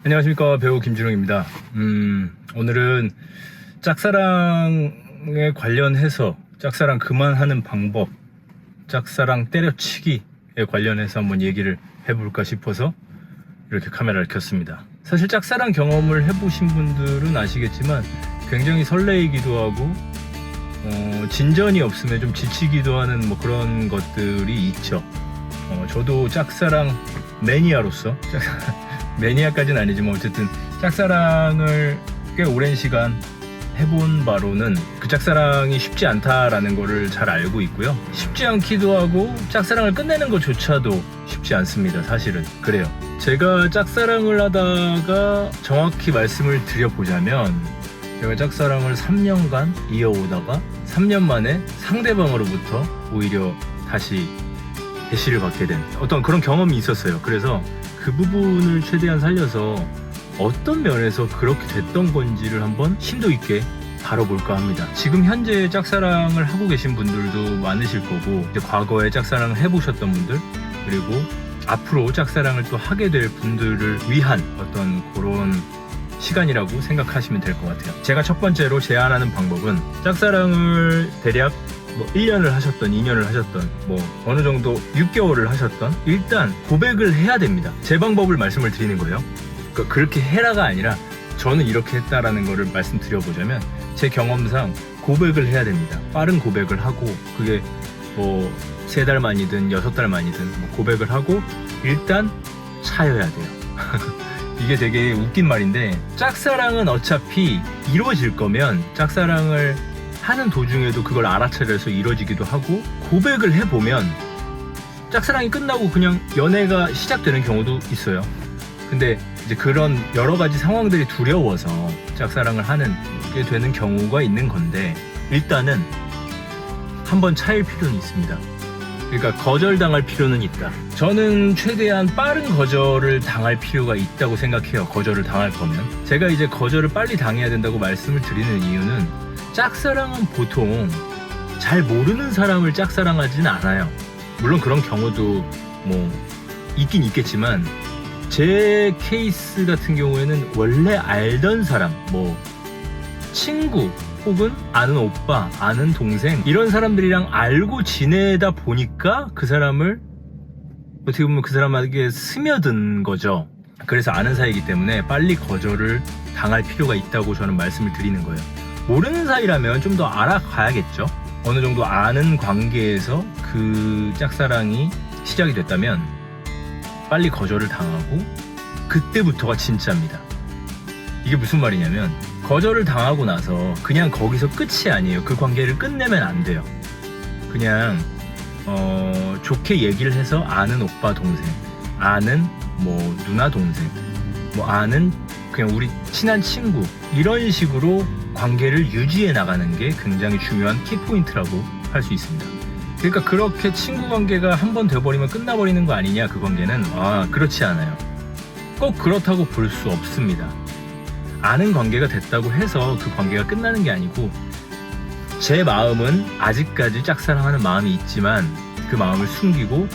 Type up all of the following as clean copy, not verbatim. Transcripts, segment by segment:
안녕하십니까, 배우 김준호입니다. 오늘은 짝사랑에 관련해서 짝사랑 그만하는 방법, 짝사랑 때려치기에 관련해서 한번 얘기를 해볼까 싶어서 이렇게 카메라를 켰습니다. 사실 짝사랑 경험을 해보신 분들은 아시겠지만 굉장히 설레이기도 하고 진전이 없으면 좀 지치기도 하는 뭐 그런 것들이 있죠. 저도 짝사랑 매니아로서 매니아까지는 아니지만 어쨌든 짝사랑을 꽤 오랜 시간 해본 바로는 그 짝사랑이 쉽지 않다라는 거를 잘 알고 있고요. 쉽지 않기도 하고 짝사랑을 끝내는 것조차도 쉽지 않습니다. 사실은 그래요. 제가 짝사랑을 하다가 정확히 말씀을 드려보자면, 제가 짝사랑을 3년간 이어오다가 3년 만에 상대방으로부터 오히려 다시 대시를 받게 된 어떤 그런 경험이 있었어요. 그래서 그 부분을 최대한 살려서 어떤 면에서 그렇게 됐던 건지를 한번 심도 있게 다뤄볼까 합니다. 지금 현재 짝사랑을 하고 계신 분들도 많으실 거고, 이제 과거에 짝사랑을 해보셨던 분들, 그리고 앞으로 짝사랑을 또 하게 될 분들을 위한 어떤 그런 시간이라고 생각하시면 될 것 같아요. 제가 첫 번째로 제안하는 방법은, 짝사랑을 대략 1년을 하셨던 2년을 하셨던 어느 정도 6개월을 하셨던, 일단 고백을 해야 됩니다. 제 방법을 말씀을 드리는 거예요. 그러니까 그렇게 해라가 아니라 저는 이렇게 했다라는 거를 말씀드려보자면, 제 경험상 고백을 해야 됩니다. 빠른 고백을 하고, 그게 3달 만이든 6달 만이든 고백을 하고 일단 차여야 돼요. 이게 되게 웃긴 말인데, 짝사랑은 어차피 이루어질 거면 짝사랑을 하는 도중에도 그걸 알아차려서 이루어지기도 하고, 고백을 해보면 짝사랑이 끝나고 그냥 연애가 시작되는 경우도 있어요. 근데 이제 그런 여러 가지 상황들이 두려워서 짝사랑을 하는 게 되는 경우가 있는 건데, 일단은 한번 차일 필요는 있습니다. 그러니까 거절당할 필요는 있다. 저는 최대한 빠른 거절을 당할 필요가 있다고 생각해요. 거절을 당할 거면. 제가 이제 거절을 빨리 당해야 된다고 말씀을 드리는 이유는, 짝사랑은 보통 잘 모르는 사람을 짝사랑하지는 않아요. 물론 그런 경우도 있긴 있겠지만, 제 케이스 같은 경우에는 원래 알던 사람, 친구 혹은 아는 오빠, 아는 동생, 이런 사람들이랑 알고 지내다 보니까 그 사람을 어떻게 보면 그 사람에게 스며든 거죠. 그래서 아는 사이이기 때문에 빨리 거절을 당할 필요가 있다고 저는 말씀을 드리는 거예요. 모르는 사이라면 좀 더 알아가야겠죠. 어느 정도 아는 관계에서 그 짝사랑이 시작이 됐다면 빨리 거절을 당하고, 그때부터가 진짜입니다. 이게 무슨 말이냐면, 거절을 당하고 나서 그냥 거기서 끝이 아니에요. 그 관계를 끝내면 안 돼요. 그냥 좋게 얘기를 해서 아는 오빠 동생, 아는 누나 동생, 아는 그냥 우리 친한 친구, 이런 식으로 관계를 유지해 나가는 게 굉장히 중요한 키포인트라고 할 수 있습니다. 그러니까 그렇게 친구 관계가 한번 돼버리면 끝나버리는 거 아니냐, 그 관계는. 그렇지 않아요. 꼭 그렇다고 볼 수 없습니다. 아는 관계가 됐다고 해서 그 관계가 끝나는 게 아니고, 제 마음은 아직까지 짝사랑하는 마음이 있지만 그 마음을 숨기고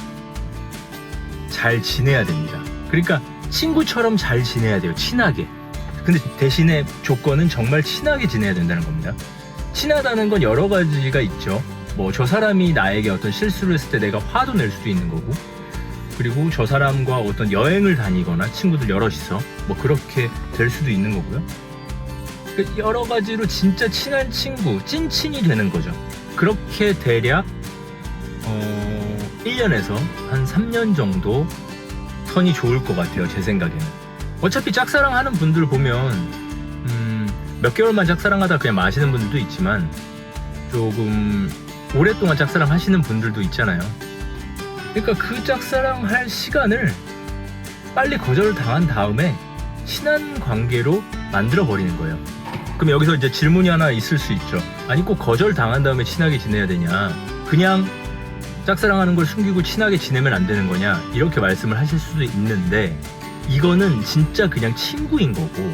잘 지내야 됩니다. 그러니까 친구처럼 잘 지내야 돼요. 친하게. 근데 대신에 조건은 정말 친하게 지내야 된다는 겁니다. 친하다는 건 여러 가지가 있죠. 저 사람이 나에게 어떤 실수를 했을 때 내가 화도 낼 수도 있는 거고, 그리고 저 사람과 어떤 여행을 다니거나 친구들 여럿이서 그렇게 될 수도 있는 거고요. 여러 가지로 진짜 친한 친구, 찐친이 되는 거죠. 그렇게 대략 1년에서 한 3년 정도 선이 좋을 것 같아요. 제 생각에는. 어차피 짝사랑하는 분들 보면 몇 개월만 짝사랑하다 그냥 마시는 분들도 있지만, 조금 오랫동안 짝사랑 하시는 분들도 있잖아요. 그러니까 그 짝사랑 할 시간을 빨리 거절을 당한 다음에 친한 관계로 만들어 버리는 거예요. 그럼 여기서 이제 질문이 하나 있을 수 있죠. 아니, 꼭 거절 당한 다음에 친하게 지내야 되냐, 그냥 짝사랑하는 걸 숨기고 친하게 지내면 안 되는 거냐, 이렇게 말씀을 하실 수도 있는데, 이거는 진짜 그냥 친구인 거고,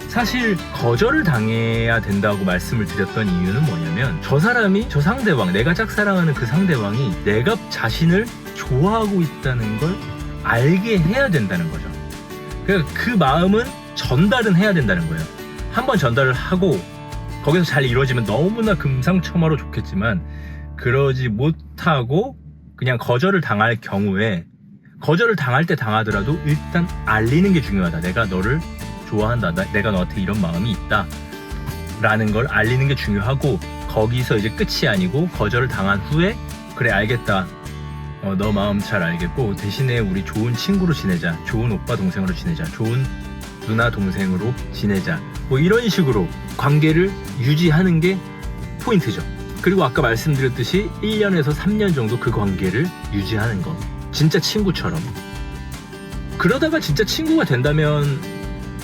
사실 거절을 당해야 된다고 말씀을 드렸던 이유는 뭐냐면, 저 사람이, 저 상대방, 내가 짝사랑하는 그 상대방이 내가 자신을 좋아하고 있다는 걸 알게 해야 된다는 거죠. 그 마음은 전달은 해야 된다는 거예요. 한번 전달을 하고 거기서 잘 이루어지면 너무나 금상첨화로 좋겠지만, 그러지 못하고 그냥 거절을 당할 경우에, 거절을 당할 때 당하더라도 일단 알리는 게 중요하다. 내가 너를 좋아한다. 내가 너한테 이런 마음이 있다 라는 걸 알리는 게 중요하고, 거기서 이제 끝이 아니고 거절을 당한 후에 그래 알겠다, 너 마음 잘 알겠고 대신에 우리 좋은 친구로 지내자, 좋은 오빠 동생으로 지내자, 좋은 누나 동생으로 지내자, 뭐 이런 식으로 관계를 유지하는 게 포인트죠. 그리고 아까 말씀드렸듯이 1년에서 3년 정도 그 관계를 유지하는 거, 진짜 친구처럼. 그러다가 진짜 친구가 된다면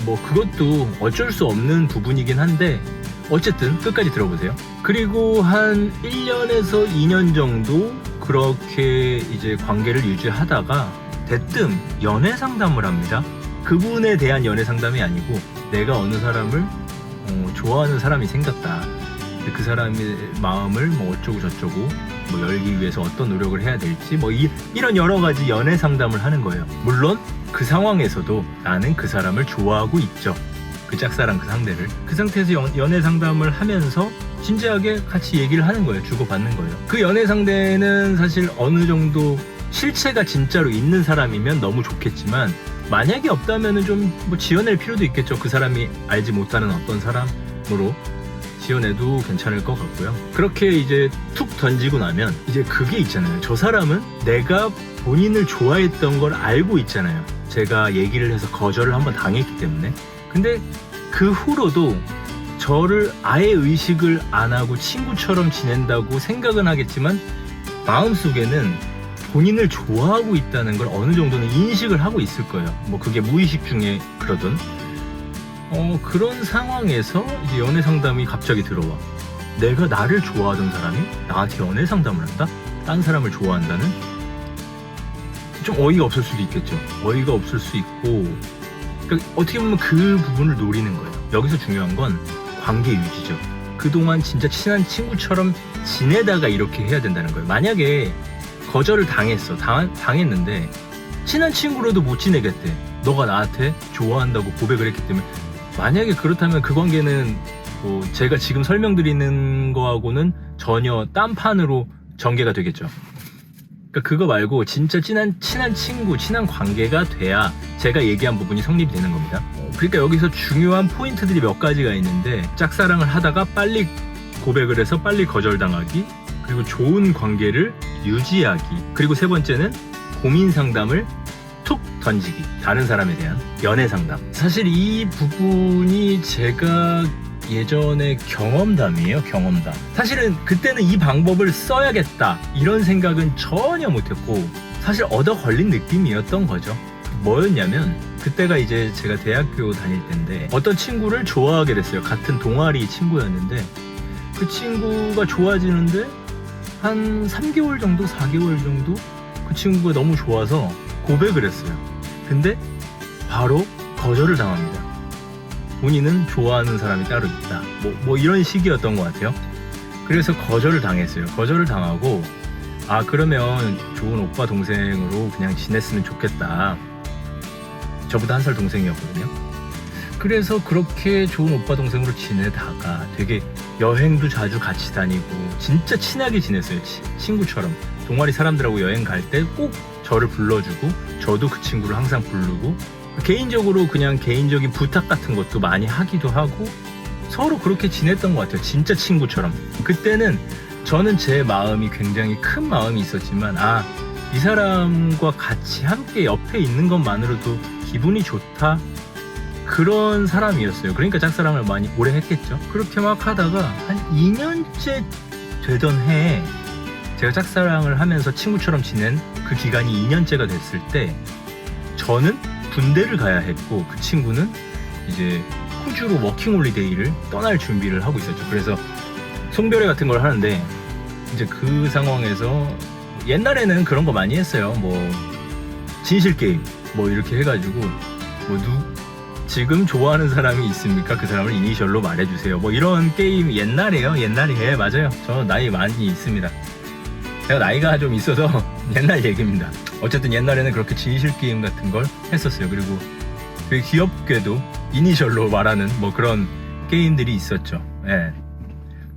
뭐 그것도 어쩔 수 없는 부분이긴 한데, 어쨌든 끝까지 들어보세요. 그리고 한 1년에서 2년 정도 그렇게 이제 관계를 유지하다가 대뜸 연애 상담을 합니다. 그분에 대한 연애 상담이 아니고, 내가 어느 사람을 좋아하는 사람이 생겼다, 그 사람의 마음을 뭐 어쩌고 저쩌고 뭐 열기 위해서 어떤 노력을 해야 될지, 뭐 이런 여러 가지 연애 상담을 하는 거예요. 물론 그 상황에서도 나는 그 사람을 좋아하고 있죠. 그 짝사랑 그 상대를. 그 상태에서 연애 상담을 하면서 진지하게 같이 얘기를 하는 거예요. 주고받는 거예요. 그 연애 상대는 사실 어느 정도 실체가 진짜로 있는 사람이면 너무 좋겠지만, 만약에 없다면은 좀 뭐 지어낼 필요도 있겠죠. 그 사람이 알지 못하는 어떤 사람으로 지어내도 괜찮을 것 같고요. 그렇게 이제 툭 던지고 나면 이제 그게 있잖아요. 저 사람은 내가 본인을 좋아했던 걸 알고 있잖아요. 제가 얘기를 해서 거절을 한번 당했기 때문에. 근데 그 후로도 저를 아예 의식을 안 하고 친구처럼 지낸다고 생각은 하겠지만, 마음속에는 본인을 좋아하고 있다는 걸 어느 정도는 인식을 하고 있을 거예요. 뭐 그게 무의식 중에 그러든. 그런 상황에서 이제 연애 상담이 갑자기 들어와. 내가 나를 좋아하던 사람이 나한테 연애 상담을 한다? 딴 사람을 좋아한다는? 좀 어이가 없을 수도 있겠죠. 어이가 없을 수 있고, 그러니까 어떻게 보면 그 부분을 노리는 거예요. 여기서 중요한 건 관계 유지죠. 그동안 진짜 친한 친구처럼 지내다가 이렇게 해야 된다는 거예요. 만약에 거절을 당했는데 친한 친구로도 못 지내겠대. 너가 나한테 좋아한다고 고백을 했기 때문에. 만약에 그렇다면 그 관계는 뭐 제가 지금 설명드리는 거하고는 전혀 딴판으로 전개가 되겠죠. 그러니까 그거 말고 진짜 친한 친구, 친한 관계가 돼야 제가 얘기한 부분이 성립이 되는 겁니다. 그러니까 여기서 중요한 포인트들이 몇 가지가 있는데, 짝사랑을 하다가 빨리 고백을 해서 빨리 거절당하기, 그리고 좋은 관계를 유지하기, 그리고 세 번째는 고민 상담을 툭 던지기, 다른 사람에 대한 연애 상담. 사실 이 부분이 제가 예전에 경험담이에요. 경험담. 사실은 그때는 이 방법을 써야겠다 이런 생각은 전혀 못했고, 사실 얻어 걸린 느낌이었던 거죠. 뭐였냐면, 그때가 이제 제가 대학교 다닐 때인데 어떤 친구를 좋아하게 됐어요. 같은 동아리 친구였는데 그 친구가 좋아지는데 한 3개월 정도, 4개월 정도 그 친구가 너무 좋아서 고백을 했어요. 근데 바로 거절을 당합니다. 본인은 좋아하는 사람이 따로 있다, 뭐 이런 식이었던 것 같아요. 그래서 거절을 당했어요. 거절을 당하고, 그러면 좋은 오빠 동생으로 그냥 지냈으면 좋겠다. 저보다 1살 동생이었거든요. 그래서 그렇게 좋은 오빠 동생으로 지내다가 되게 여행도 자주 같이 다니고 진짜 친하게 지냈어요. 친구처럼. 동아리 사람들하고 여행 갈 때 꼭 저를 불러주고, 저도 그 친구를 항상 부르고, 개인적으로 그냥 개인적인 부탁 같은 것도 많이 하기도 하고, 서로 그렇게 지냈던 것 같아요. 진짜 친구처럼. 그때는 저는 제 마음이 굉장히 큰 마음이 있었지만, 이 사람과 같이 함께 옆에 있는 것만으로도 기분이 좋다, 그런 사람이었어요. 그러니까 짝사랑을 많이 오래 했겠죠. 그렇게 막 하다가 한 2년째 되던 해에 제가 짝사랑을 하면서 친구처럼 지낸 그 기간이 2년째가 됐을 때, 저는 군대를 가야 했고 그 친구는 이제 호주로 워킹홀리데이를 떠날 준비를 하고 있었죠. 그래서 송별회 같은 걸 하는데, 이제 그 상황에서 옛날에는 그런 거 많이 했어요. 뭐 진실 게임 뭐 이렇게 해가지고, 지금 좋아하는 사람이 있습니까? 그 사람을 이니셜로 말해주세요. 뭐 이런 게임 옛날에요. 옛날에. 맞아요. 저 나이 많이 있습니다. 제가 나이가 좀 있어서 옛날 얘기입니다. 어쨌든 옛날에는 그렇게 진실 게임 같은 걸 했었어요. 그리고 되게 귀엽게도 이니셜로 말하는 뭐 그런 게임들이 있었죠. 예.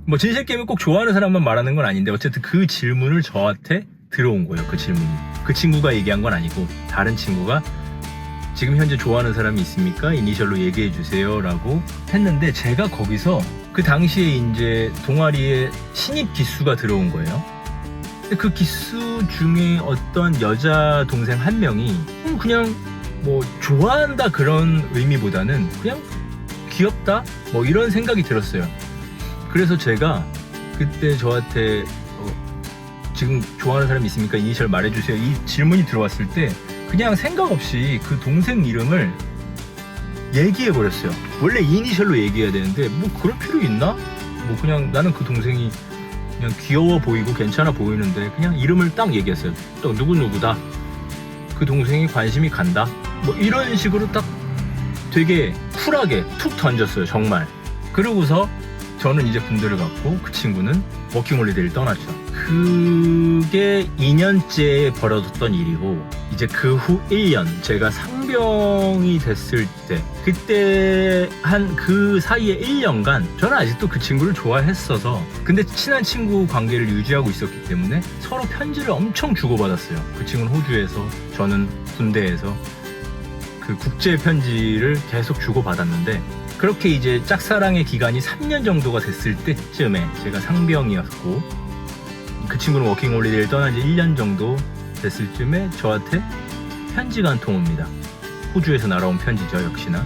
뭐 진실 게임을 꼭 좋아하는 사람만 말하는 건 아닌데 어쨌든 그 질문을 저한테 들어온 거예요. 그 질문이. 그 친구가 얘기한 건 아니고 다른 친구가 지금 현재 좋아하는 사람이 있습니까? 이니셜로 얘기해 주세요 라고 했는데 제가 거기서 그 당시에 이제 동아리에 신입 기수가 들어온 거예요. 근데 그 기수 중에 어떤 여자 동생 한 명이 그냥 뭐 좋아한다 그런 의미보다는 그냥 귀엽다 뭐 이런 생각이 들었어요. 그래서 제가 그때 저한테 지금 좋아하는 사람 있습니까? 이니셜 말해주세요 이 질문이 들어왔을 때 그냥 생각 없이 그 동생 이름을 얘기해버렸어요. 원래 이니셜로 얘기해야 되는데 뭐 그럴 필요 있나? 뭐 그냥 나는 그 동생이 그냥 귀여워 보이고 괜찮아 보이는데 그냥 이름을 딱 얘기했어요. 또 누구누구다. 그 동생이 관심이 간다. 뭐 이런 식으로 딱 되게 쿨하게 툭 던졌어요. 정말. 그러고서 저는 이제 군대를 갔고 그 친구는 워킹홀리데이를 떠났죠. 그게 2년째 벌어졌던 일이고 이제 그 후 1년 제가 상병이 됐을 때 그때 한 그 사이에 1년간 저는 아직도 그 친구를 좋아했어서 근데 친한 친구 관계를 유지하고 있었기 때문에 서로 편지를 엄청 주고받았어요. 그 친구는 호주에서 저는 군대에서 그 국제 편지를 계속 주고받았는데 그렇게 이제 짝사랑의 기간이 3년 정도가 됐을 때쯤에 제가 상병이었고 그 친구는 워킹홀리데이를 떠난 지 1년 정도 됐을 쯤에 저한테 편지가 한 통 옵니다. 호주에서 날아온 편지죠. 역시나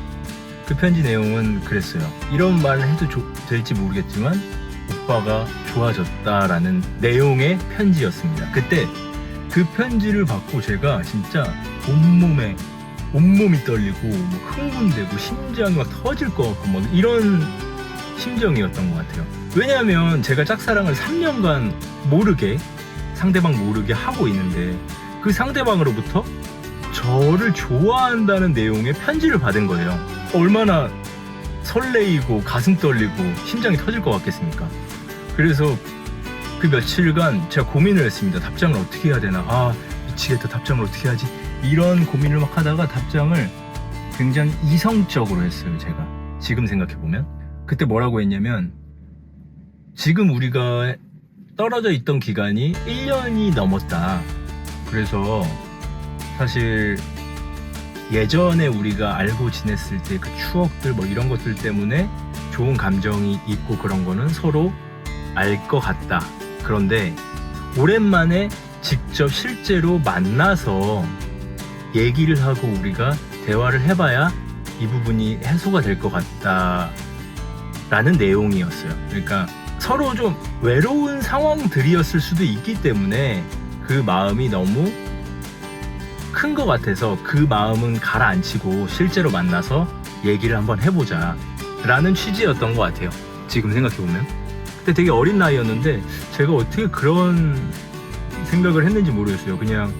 그 편지 내용은 그랬어요. 이런 말을 해도 될지 모르겠지만 오빠가 좋아졌다라는 내용의 편지였습니다. 그때 그 편지를 받고 제가 진짜 온몸이 떨리고 뭐 흥분되고 심장이 막 터질 것 같고 뭐 이런 심정이었던 것 같아요. 왜냐하면 제가 짝사랑을 3년간 모르게 상대방 모르게 하고 있는데 그 상대방으로부터 저를 좋아한다는 내용의 편지를 받은 거예요. 얼마나 설레이고 가슴 떨리고 심장이 터질 것 같겠습니까? 그래서 그 며칠간 제가 고민을 했습니다. 답장을 어떻게 해야 되나? 아 미치겠다. 답장을 어떻게 하지? 이런 고민을 막 하다가 답장을 굉장히 이성적으로 했어요. 제가 지금 생각해보면 그때 뭐라고 했냐면 지금 우리가 떨어져 있던 기간이 1년이 넘었다. 그래서 사실 예전에 우리가 알고 지냈을 때 그 추억들 뭐 이런 것들 때문에 좋은 감정이 있고 그런 거는 서로 알 것 같다. 그런데 오랜만에 직접 실제로 만나서 얘기를 하고 우리가 대화를 해봐야 이 부분이 해소가 될 것 같다 라는 내용이었어요. 그러니까 서로 좀 외로운 상황들이었을 수도 있기 때문에 그 마음이 너무 큰 것 같아서 그 마음은 가라앉히고 실제로 만나서 얘기를 한번 해보자 라는 취지였던 것 같아요. 지금 생각해보면 그때 되게 어린 나이였는데 제가 어떻게 그런 생각을 했는지 모르겠어요. 그냥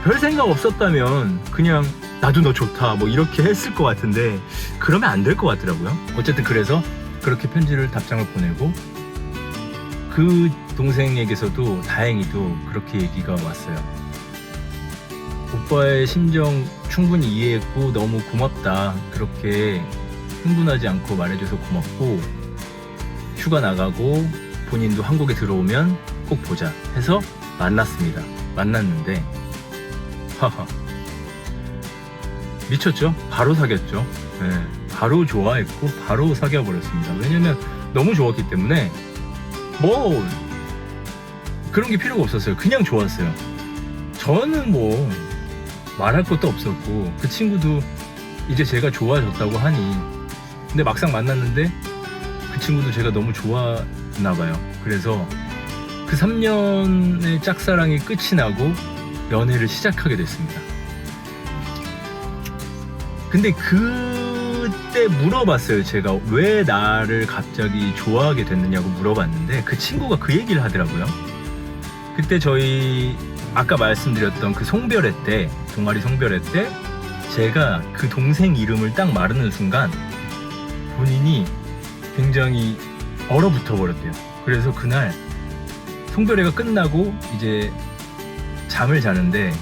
별 생각 없었다면 그냥 나도 너 좋다 뭐 이렇게 했을 것 같은데 그러면 안 될 것 같더라고요. 어쨌든 그래서 그렇게 편지를 답장을 보내고 그 동생에게서도 다행히도 그렇게 얘기가 왔어요. 오빠의 심정 충분히 이해했고 너무 고맙다. 그렇게 흥분하지 않고 말해줘서 고맙고 휴가 나가고 본인도 한국에 들어오면 꼭 보자 해서 만났습니다. 만났는데 하하 미쳤죠? 바로 사귀었죠. 네, 바로 좋아했고 바로 사귀어버렸습니다. 왜냐면 너무 좋았기 때문에 뭐 그런 게 필요가 없었어요. 그냥 좋았어요. 저는 뭐 말할 것도 없었고 그 친구도 이제 제가 좋아졌다고 하니 근데 막상 만났는데 그 친구도 제가 너무 좋아했나 봐요. 그래서 그 3년의 짝사랑이 끝이 나고 연애를 시작하게 됐습니다. 근데 그때 물어봤어요. 제가 왜 나를 갑자기 좋아하게 됐느냐고 물어봤는데 그 친구가 그 얘기를 하더라고요. 그때 저희 아까 말씀드렸던 그 송별회 때 동아리 송별회 때 제가 그 동생 이름을 딱 말하는 순간 본인이 굉장히 얼어붙어 버렸대요. 그래서 그날 송별회가 끝나고 이제 잠을 자는데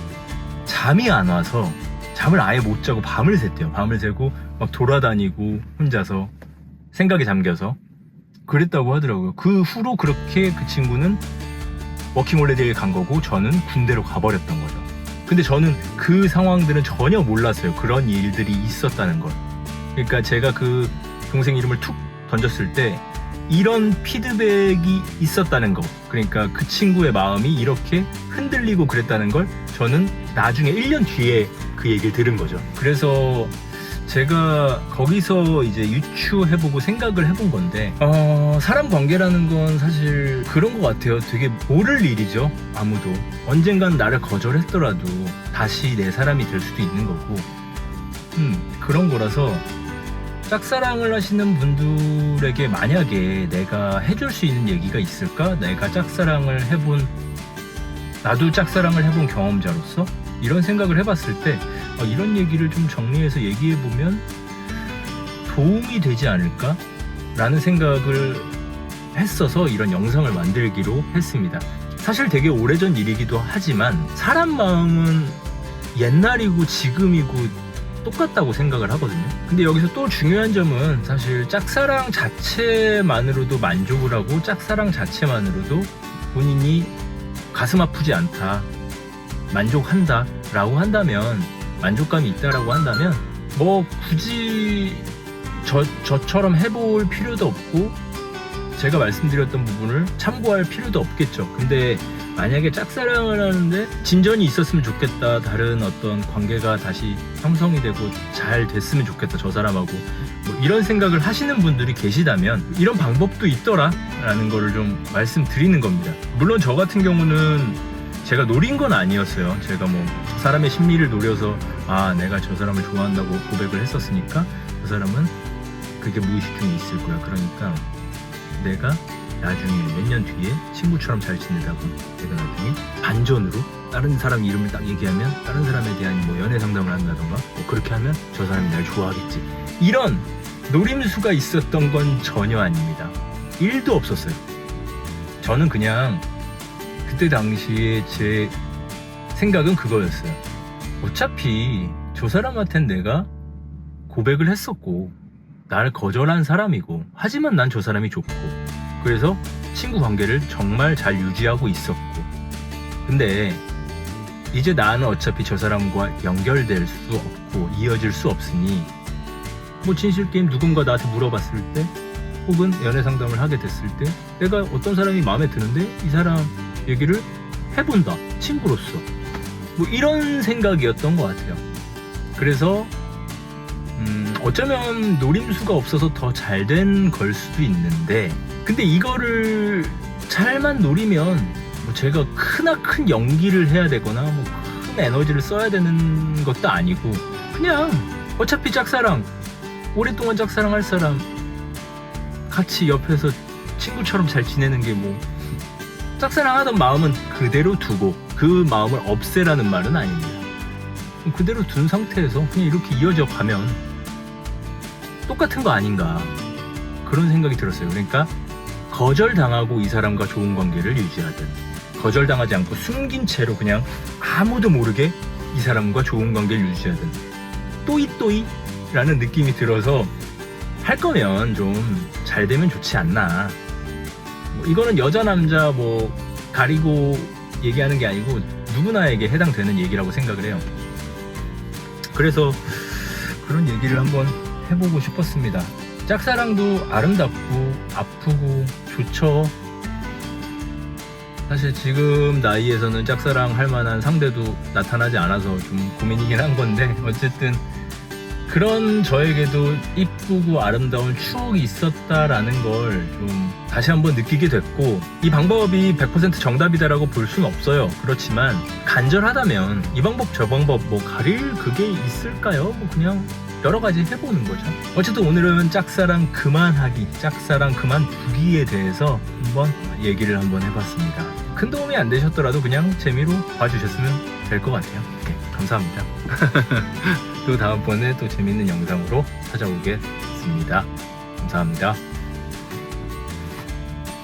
잠이 안 와서 잠을 아예 못 자고 밤을 샜대요. 밤을 새고 막 돌아다니고 혼자서 생각에 잠겨서 그랬다고 하더라고요. 그 후로 그렇게 그 친구는 워킹홀리데이에 간 거고 저는 군대로 가버렸던 거죠. 근데 저는 그 상황들은 전혀 몰랐어요. 그런 일들이 있었다는 걸. 그러니까 제가 그 동생 이름을 툭 던졌을 때 이런 피드백이 있었다는 거, 그러니까 그 친구의 마음이 이렇게 흔들리고 그랬다는 걸 저는 나중에 1년 뒤에 그 얘기를 들은 거죠. 그래서 제가 거기서 이제 유추해보고 생각을 해본 건데 사람 관계라는 건 사실 그런 것 같아요. 되게 모를 일이죠. 아무도 언젠간 나를 거절했더라도 다시 내 사람이 될 수도 있는 거고 그런 거라서 짝사랑을 하시는 분들에게 만약에 내가 해줄 수 있는 얘기가 있을까? 내가 나도 짝사랑을 해본 경험자로서 이런 생각을 해봤을 때 이런 얘기를 좀 정리해서 얘기해보면 도움이 되지 않을까? 라는 생각을 했어서 이런 영상을 만들기로 했습니다. 사실 되게 오래전 일이기도 하지만 사람 마음은 옛날이고 지금이고 똑같다고 생각을 하거든요. 근데 여기서 또 중요한 점은 사실 짝사랑 자체만으로도 만족을 하고 짝사랑 자체만으로도 본인이 가슴 아프지 않다, 만족한다 라고 한다면, 만족감이 있다라고 한다면 뭐 굳이 저처럼 해볼 필요도 없고 제가 말씀드렸던 부분을 참고할 필요도 없겠죠. 근데 만약에 짝사랑을 하는데 진전이 있었으면 좋겠다, 다른 어떤 관계가 다시 형성이 되고 잘 됐으면 좋겠다 저 사람하고, 뭐 이런 생각을 하시는 분들이 계시다면 이런 방법도 있더라 라는 거를 좀 말씀드리는 겁니다. 물론 저 같은 경우는 제가 노린 건 아니었어요. 제가 뭐 사람의 심리를 노려서 내가 저 사람을 좋아한다고 고백을 했었으니까 저 사람은 그게 무의식 중에 있을 거야. 그러니까 내가 나중에 몇 년 뒤에 친구처럼 잘 지내다가 내가 나중에 반전으로 다른 사람 이름을 딱 얘기하면 다른 사람에 대한 뭐 연애 상담을 한다던가 뭐 그렇게 하면 저 사람이 날 좋아하겠지, 이런 노림수가 있었던 건 전혀 아닙니다. 1도 없었어요. 저는 그냥 그때 당시에 제 생각은 그거였어요. 어차피 저 사람한텐 내가 고백을 했었고 나를 거절한 사람이고, 하지만 난 저 사람이 좋고 그래서 친구 관계를 정말 잘 유지하고 있었고, 근데 이제 나는 어차피 저 사람과 연결될 수 없고 이어질 수 없으니 뭐 진실게임 누군가 나한테 물어봤을 때 혹은 연애 상담을 하게 됐을 때 내가 어떤 사람이 마음에 드는데 이 사람 얘기를 해본다, 친구로서. 뭐 이런 생각이었던 것 같아요. 그래서 어쩌면 노림수가 없어서 더 잘 된 걸 수도 있는데, 근데 이거를 잘만 노리면 뭐 제가 크나큰 연기를 해야 되거나 뭐 큰 에너지를 써야 되는 것도 아니고, 그냥 어차피 짝사랑, 오랫동안 짝사랑할 사람 같이 옆에서 친구처럼 잘 지내는 게 뭐, 짝사랑하던 마음은 그대로 두고 그 마음을 없애라는 말은 아닙니다. 그대로 둔 상태에서 그냥 이렇게 이어져 가면 똑같은 거 아닌가, 그런 생각이 들었어요. 그러니까 거절당하고 이 사람과 좋은 관계를 유지하든, 거절당하지 않고 숨긴 채로 그냥 아무도 모르게 이 사람과 좋은 관계를 유지하든, 또이 라는 느낌이 들어서 할 거면 좀 잘 되면 좋지 않나. 뭐 이거는 여자 남자 뭐 가리고 얘기하는 게 아니고 누구나에게 해당되는 얘기라고 생각을 해요. 그래서 그런 얘기를 한번 해보고 싶었습니다. 짝사랑도 아름답고 아프고 좋죠. 사실 지금 나이에서는 짝사랑 할 만한 상대도 나타나지 않아서 좀 고민이긴 한 건데, 어쨌든 그런 저에게도 이쁘고 아름다운 추억이 있었다라는 걸 좀 다시 한번 느끼게 됐고, 이 방법이 100% 정답이다라고 볼 수는 없어요. 그렇지만 간절하다면 이 방법 저 방법 뭐 가릴 그게 있을까요? 뭐 그냥 여러 가지 해보는 거죠. 어쨌든 오늘은 짝사랑 그만하기, 짝사랑 그만두기에 대해서 한번 얘기를 한번 해봤습니다. 큰 도움이 안 되셨더라도 그냥 재미로 봐주셨으면 될 것 같아요. 네, 감사합니다. 또 다음번에 또 재밌는 영상으로 찾아오겠습니다. 감사합니다.